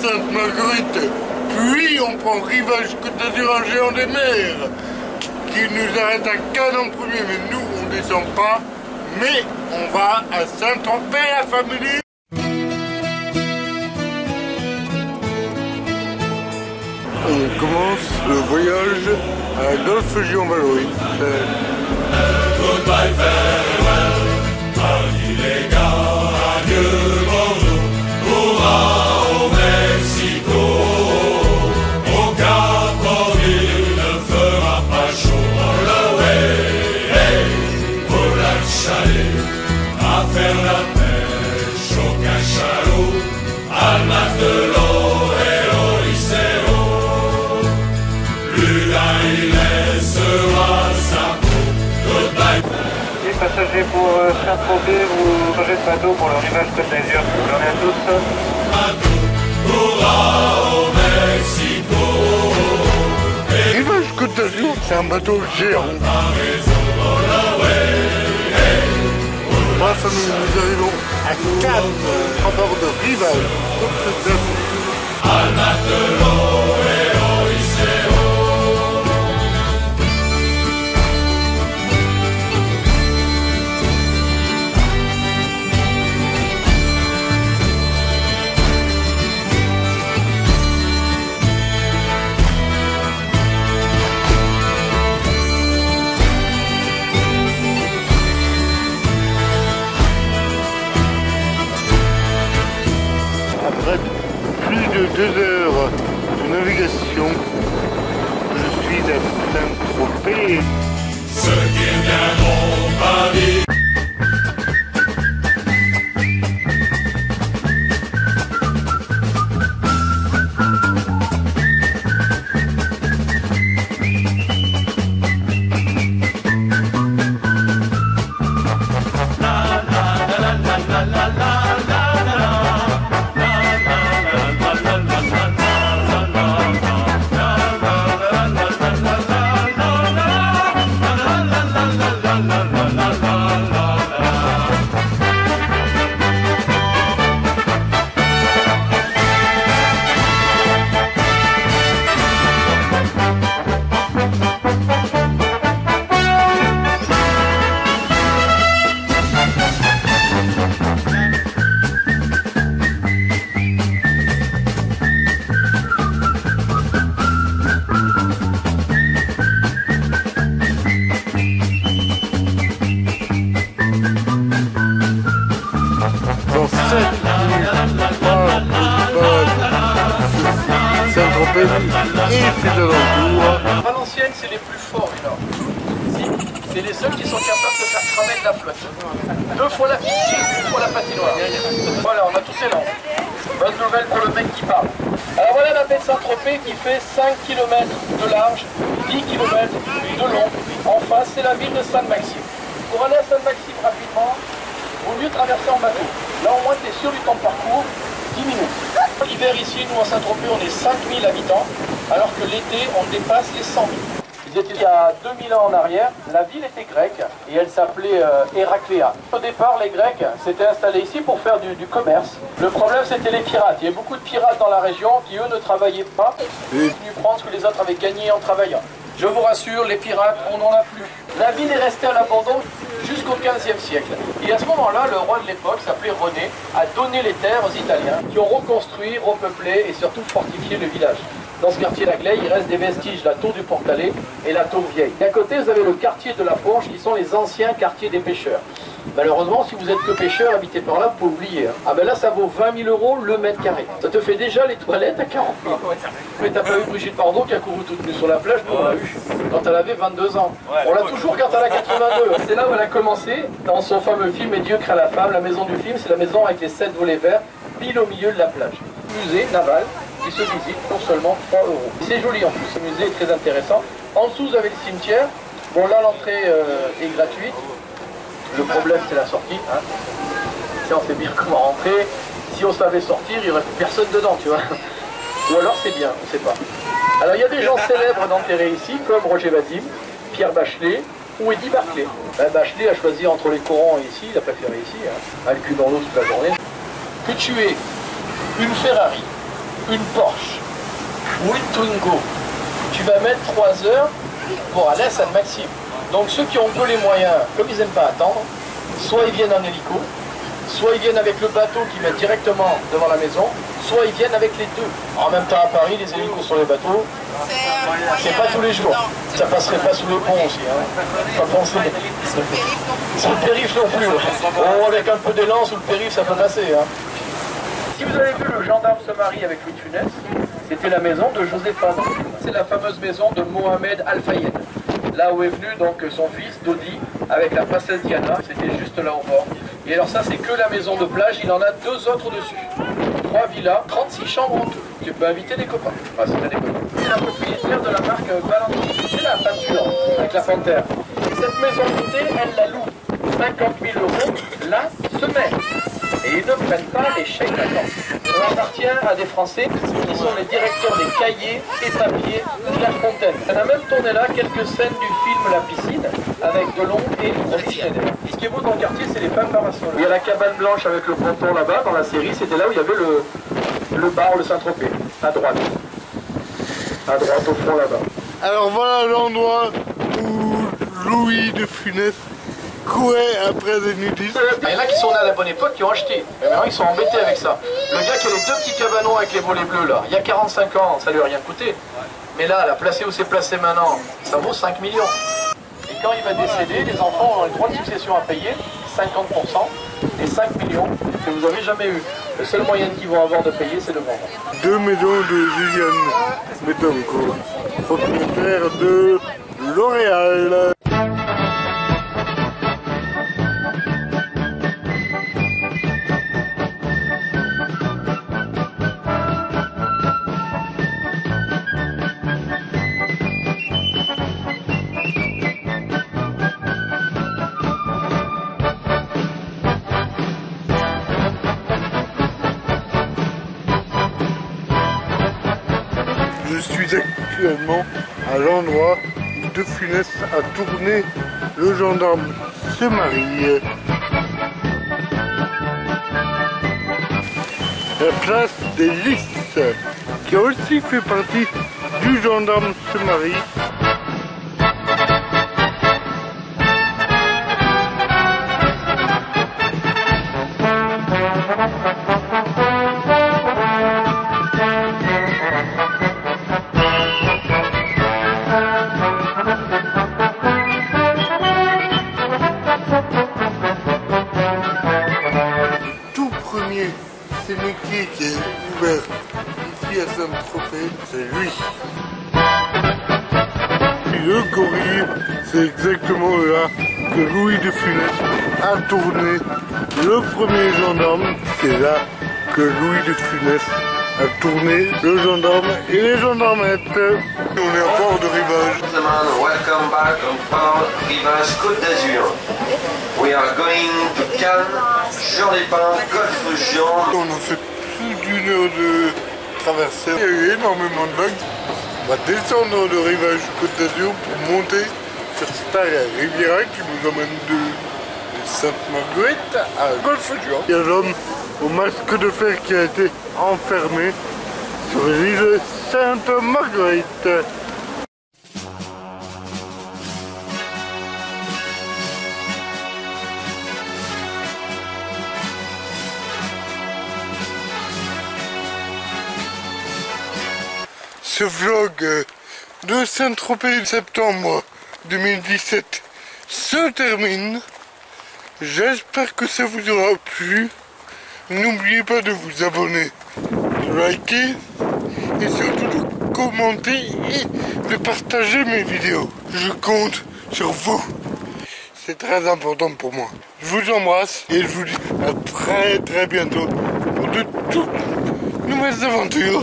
Sainte-Marguerite. Puis on prend rivage Côte d'Azur en Géant des Mers, qui nous arrête à Cannes en premier, mais nous on descend pas, mais on va à Saint-Tropez la famille. On commence le voyage à Golfe Géant Valois. Goodbye, farewell, adieu les gars, adieu bonjour, hurrah au Mexico, au Cap Horn ne fera pas chaud, on le way, hey, pour la chalet, à faire la pêche au cachalot, al mas de l'eau et au lycéo, plus d'un il laissera sa peau, goodbye. Les passagers pour Saint-Tropez, vous changez de bateau pour le rivage Côte d'Azur. J'en ai à tous. Rivage Côte d'Azur, c'est un bateau géant. Ma famille, nous arrivons à Cannes, à bord de Rivage Côte d'Azur. Après plus de 2 heures de navigation, je suis à Saint-Tropez. Ceux qui viendront pas vite. Saint-Tropez et ses alentours. À l'ancienne, c'est les plus forts du Nord. C'est les seuls qui sont capables de faire cramer de la flotte. 2 fois la piscine, 1 fois la patinoire. Voilà, on a toutes les langues. Bonne nouvelle pour le mec qui parle. Alors voilà la baie de Saint-Tropez qui fait 5 km de large, 10 km de long. En face, c'est la ville de Sainte-Maxime. Pour aller à Sainte-Maxime rapidement, il vaut mieux traverser en bateau. Là, au moins, tu es sûr du temps de parcours, 10 minutes. L'hiver ici, nous, à Saint-Tropez, on est 5000 habitants, alors que l'été, on dépasse les 100 000. Ils étaient il y a 2000 ans en arrière, la ville était grecque et elle s'appelait Héracléa. Au départ, les Grecs s'étaient installés ici pour faire du commerce. Le problème, c'était les pirates. Il y avait beaucoup de pirates dans la région qui, eux, ne travaillaient pas. Ils sont venus prendre ce que les autres avaient gagné en travaillant. Je vous rassure, les pirates, on n'en a plus. La ville est restée à l'abandon jusqu'au XVe siècle. Et à ce moment-là, le roi de l'époque, s'appelait René, a donné les terres aux Italiens qui ont reconstruit, repeuplé et surtout fortifié le village. Dans ce quartier d'Aglaé, il reste des vestiges, la tour du Portalet et la tour vieille. Et à côté, vous avez le quartier de la Ponche, qui sont les anciens quartiers des pêcheurs. Malheureusement, si vous êtes que pêcheur, habité par là, vous pouvez oublier. Ah ben là, ça vaut 20 000 € le mètre carré. Ça te fait déjà les toilettes à 40 000. Mais t'as pas vu Brigitte Bardot qui a couru toute nue sur la plage? Nous, on l'a eu quand elle avait 22 ans. On l'a toujours quand elle a 82. C'est là où elle a commencé, dans son fameux film « Et Dieu crée la femme ». La maison du film, c'est la maison avec les 7 volets verts, pile au milieu de la plage. Musée naval qui se visite pour seulement 3 €. C'est joli en plus, ce musée est très intéressant. En dessous, vous avez le cimetière. Bon, là, l'entrée est gratuite. Le problème, c'est la sortie. Hein. Si on sait bien comment rentrer, si on savait sortir, il n'y aurait plus personne dedans, tu vois. Ou alors, c'est bien, on ne sait pas. Alors, il y a des gens célèbres d'enterrer ici, comme Roger Vadim, Pierre Bachelet ou Eddie Barclay. Ben, Bachelet a choisi entre les Corans et ici, il a préféré ici, hein, a le cul dans l'eau toute la journée. Que tu aies une Ferrari, une Porsche ou une Twingo, tu vas mettre 3 heures pour aller à Sainte-Maxime. Donc ceux qui ont peu les moyens, comme ils n'aiment pas attendre, soit ils viennent en hélico, soit ils viennent avec le bateau qui met directement devant la maison, soit ils viennent avec les deux. En même temps à Paris, les hélicos sur les bateaux, c'est pas tous les jours. Ça passerait pas sous les ponts aussi. Hein. Pas penser. Sur le périph' non plus. Oh, avec un peu d'élan sous le périph', ça peut passer. Hein. Si vous avez vu Le gendarme se marie avec Louis de Funès, c'était la maison de Joseph Fabre. C'est la fameuse maison de Mohamed Al Fayed. Là où est venu donc son fils Dodi avec la princesse Diana, c'était juste là au bord. Et alors ça c'est que la maison de plage, il en a 2 autres dessus. 3 villas, 36 chambres en tout. Tu peux inviter des copains. Enfin, si t'as des copains. C'est la propriétaire de la marque Valentine. C'est la peinture avec la panthère. Et cette maison d'été, elle la loue 50 000 € la semaine. Et ils ne prennent pas les chèques vacances. Ça appartient à des Français qui sont les directeurs des cahiers et papiers Clairefontaine. On a même tourné là quelques scènes du film La piscine avec Delon et Romy Schneider. Ce qui est beau dans le quartier, c'est les femmes parasols. Il y a la cabane blanche avec le fronton là-bas dans la série, c'était là où il y avait le bar, le Saint-Tropez, à droite. À droite au fond là-bas. Alors voilà l'endroit où Louis de Funès courait après des nudistes. Il y en a qui sont nés à la bonne époque qui ont acheté. Mais maintenant ils sont embêtés avec ça. Le gars qui a les 2 petits cabanons avec les volets bleus là, il y a 45 ans, ça lui a rien coûté. Mais là, la placé où c'est placé maintenant, ça vaut 5 millions. Et quand il va décéder, les enfants ont le droit de succession à payer, 50%, et 5 millions que vous n'avez jamais eu. Le seul moyen qu'ils vont avoir de payer, c'est de vendre. 2 maisons de Juliane Betancourt, propriétaire de L'Oréal. Je suis actuellement à l'endroit où De Funès a tourné Le gendarme se marie. La place des Lys, qui a aussi fait partie du gendarme se marie. C'est métier qui est ouvert ici à Saint-Tropez, c'est lui. Et le gorille, c'est exactement là que Louis de Funès a tourné le premier gendarme. C'est là que Louis de Funès a tourné le gendarme et les gendarmettes. On est à port de Rivage. Welcome back on Port Rivage Côte d'Azur. We are going to Cannes, Jean-les-Pins, Golfe-Jean. On a fait plus d'1 heure de traversée. Il y a eu énormément de vagues. On va descendre de Rivage Côte d'Azur pour monter sur cette rivière qui nous emmène de Sainte-Marguerite à Golfe-Jean. Il y a l'homme au masque de fer qui a été enfermé sur l'île Sainte-Marguerite. Ce vlog de Saint-Tropez septembre 2017 se termine. J'espère que ça vous aura plu. N'oubliez pas de vous abonner, de liker et surtout de commenter et de partager mes vidéos. Je compte sur vous. C'est très important pour moi. Je vous embrasse et je vous dis à très bientôt pour de toutes nouvelles aventures.